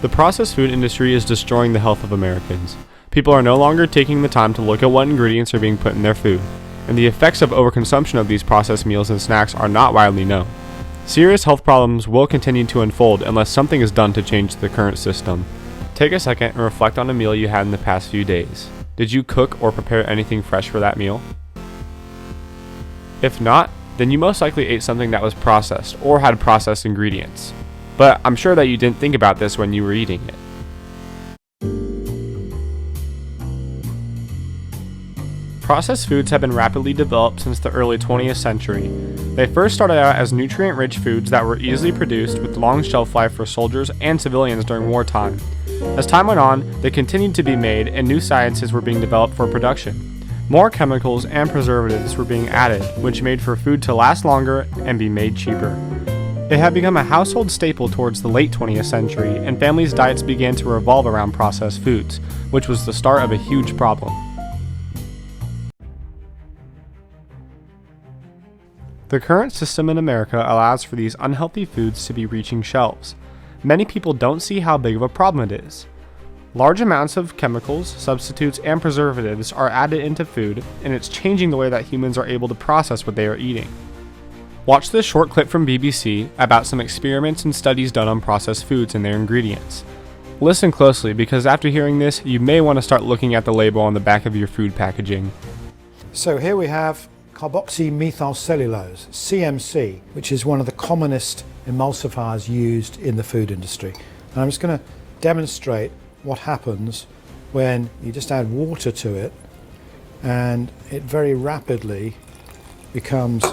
The processed food industry is destroying the health of Americans. People are no longer taking the time to look at what ingredients are being put in their food, and the effects of overconsumption of these processed meals and snacks are not widely known. Serious health problems will continue to unfold unless something is done to change the current system. Take a second and reflect on a meal you had in the past few days. Did you cook or prepare anything fresh for that meal? If not, then you most likely ate something that was processed or had processed ingredients. But I'm sure that you didn't think about this when you were eating it. Processed foods have been rapidly developed since the early 20th century. They first started out as nutrient-rich foods that were easily produced with long shelf life for soldiers and civilians during wartime. As time went on, they continued to be made and new sciences were being developed for production. More chemicals and preservatives were being added, which made for food to last longer and be made cheaper. It had become a household staple towards the late 20th century, and families' diets began to revolve around processed foods, which was the start of a huge problem. The current system in America allows for these unhealthy foods to be reaching shelves. Many people don't see how big of a problem it is. Large amounts of chemicals, substitutes, and preservatives are added into food, and it's changing the way that humans are able to process what they are eating. Watch this short clip from BBC about some experiments and studies done on processed foods and their ingredients. Listen closely because after hearing this, you may want to start looking at the label on the back of your food packaging. So here we have carboxymethylcellulose, CMC, which is one of the commonest emulsifiers used in the food industry. And I'm just going to demonstrate what happens when you just add water to it and it very rapidly becomes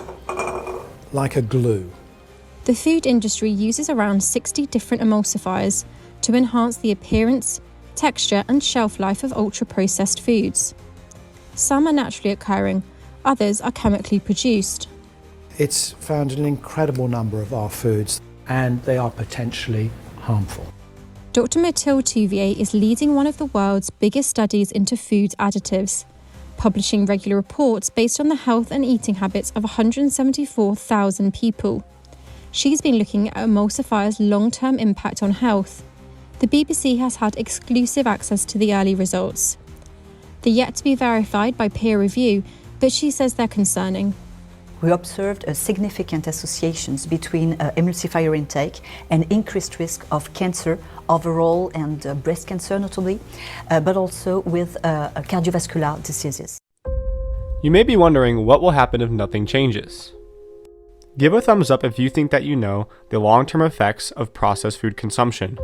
like a glue. The food industry uses around 60 different emulsifiers to enhance the appearance, texture and shelf life of ultra-processed foods. Some are naturally occurring, others are chemically produced. It's found in an incredible number of our foods and they are potentially harmful. Dr. Mathilde Touvier is leading one of the world's biggest studies into food additives, publishing regular reports based on the health and eating habits of 174,000 people. She's been looking at emulsifiers' long-term impact on health. The BBC has had exclusive access to the early results. They're yet to be verified by peer review, but she says they're concerning. We observed significant associations between emulsifier intake and increased risk of cancer overall and breast cancer notably, but also with cardiovascular diseases. You may be wondering what will happen if nothing changes. Give a thumbs up if you think that you know the long-term effects of processed food consumption.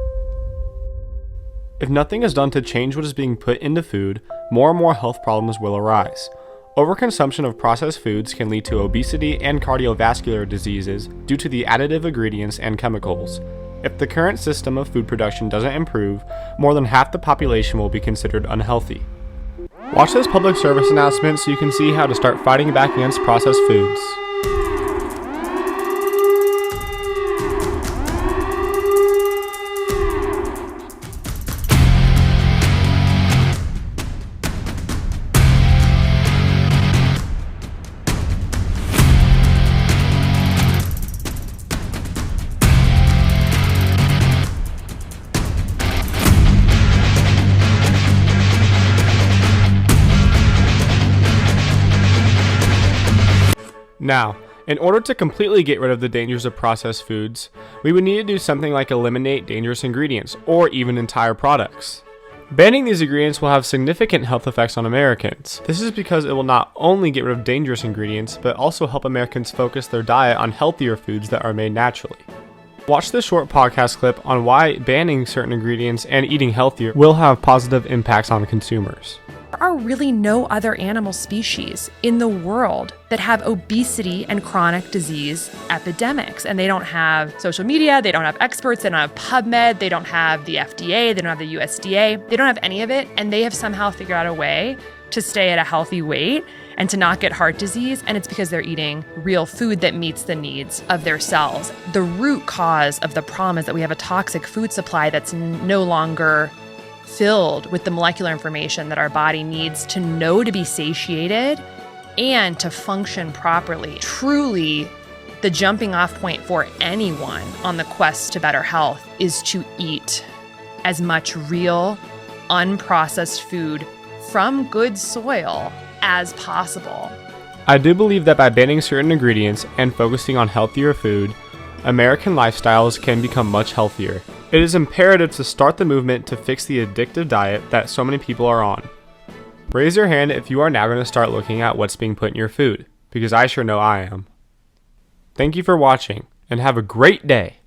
If nothing is done to change what is being put into food, more and more health problems will arise. Overconsumption of processed foods can lead to obesity and cardiovascular diseases due to the additive ingredients and chemicals. If the current system of food production doesn't improve, more than half the population will be considered unhealthy. Watch this public service announcement so you can see how to start fighting back against processed foods. Now, in order to completely get rid of the dangers of processed foods, we would need to do something like eliminate dangerous ingredients or even entire products. Banning these ingredients will have significant health effects on Americans. This is because it will not only get rid of dangerous ingredients, but also help Americans focus their diet on healthier foods that are made naturally. Watch this short podcast clip on why banning certain ingredients and eating healthier will have positive impacts on consumers. There are really no other animal species in the world that have obesity and chronic disease epidemics. And they don't have social media, they don't have experts, they don't have PubMed, they don't have the FDA, they don't have the USDA, they don't have any of it. And they have somehow figured out a way to stay at a healthy weight and to not get heart disease. And it's because they're eating real food that meets the needs of their cells. The root cause of the problem is that we have a toxic food supply that's no longer filled with the molecular information that our body needs to know to be satiated and to function properly. Truly, the jumping off point for anyone on the quest to better health is to eat as much real, unprocessed food from good soil as possible. I do believe that by banning certain ingredients and focusing on healthier food, American lifestyles can become much healthier. It is imperative to start the movement to fix the addictive diet that so many people are on. Raise your hand if you are now going to start looking at what's being put in your food, because I sure know I am. Thank you for watching, and have a great day!